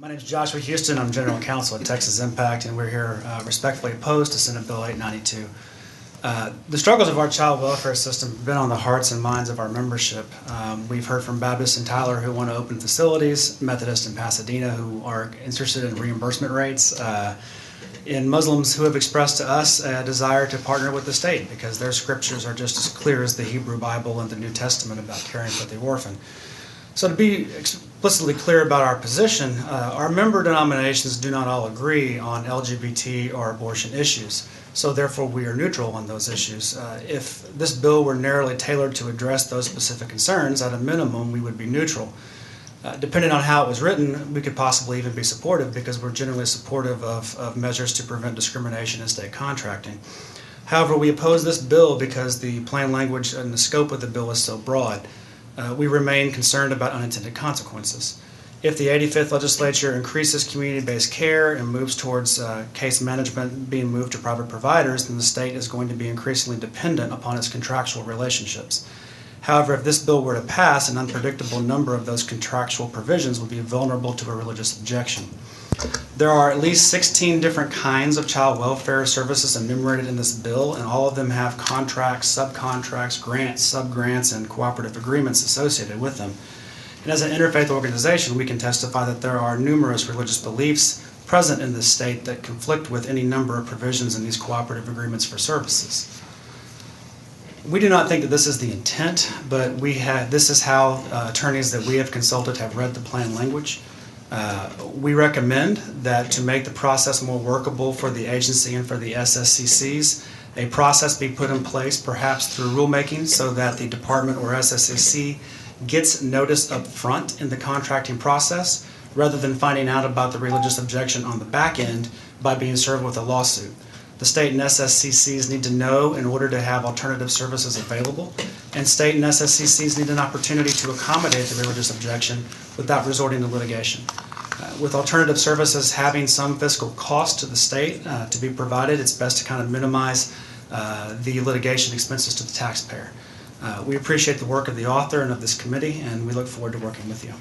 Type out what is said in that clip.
My name is Joshua Houston. I'm General Counsel at Texas Impact, and we're here respectfully opposed to Senate Bill 892. The struggles of our child welfare system have been on the hearts and minds of our membership. We've heard from Baptists in Tyler who want to open facilities, Methodists in Pasadena who are interested in reimbursement rates, and Muslims who have expressed to us a desire to partner with the state because their scriptures are just as clear as the Hebrew Bible and the New Testament about caring for the orphan. So to be explicitly clear about our position, our member denominations do not all agree on LGBT or abortion issues. So therefore we are neutral on those issues. If this bill were narrowly tailored to address those specific concerns, at a minimum we would be neutral. Depending on how it was written, we could possibly even be supportive because we're generally supportive of measures to prevent discrimination in state contracting. However, we oppose this bill because the plain language and the scope of the bill is so broad. We remain concerned about unintended consequences. If the 85th legislature increases community-based care and moves towards case management being moved to private providers, then the state is going to be increasingly dependent upon its contractual relationships. However, if this bill were to pass, an unpredictable number of those contractual provisions would be vulnerable to a religious objection. There are at least 16 different kinds of child welfare services enumerated in this bill, and all of them have contracts, subcontracts, grants, subgrants, and cooperative agreements associated with them. And as an interfaith organization, we can testify that there are numerous religious beliefs present in this state that conflict with any number of provisions in these cooperative agreements for services. We do not think that this is the intent, but this is how attorneys that we have consulted have read the plain language. We recommend that to make the process more workable for the agency and for the SSCCs, a process be put in place perhaps through rulemaking so that the department or SSCC gets notice up front in the contracting process rather than finding out about the religious objection on the back end by being served with a lawsuit. The state and SSCCs need to know in order to have alternative services available, and state and SSCCs need an opportunity to accommodate the religious objection without resorting to litigation. With alternative services having some fiscal cost to the state to be provided, it's best to kind of minimize the litigation expenses to the taxpayer. We appreciate the work of the author and of this committee, and we look forward to working with you.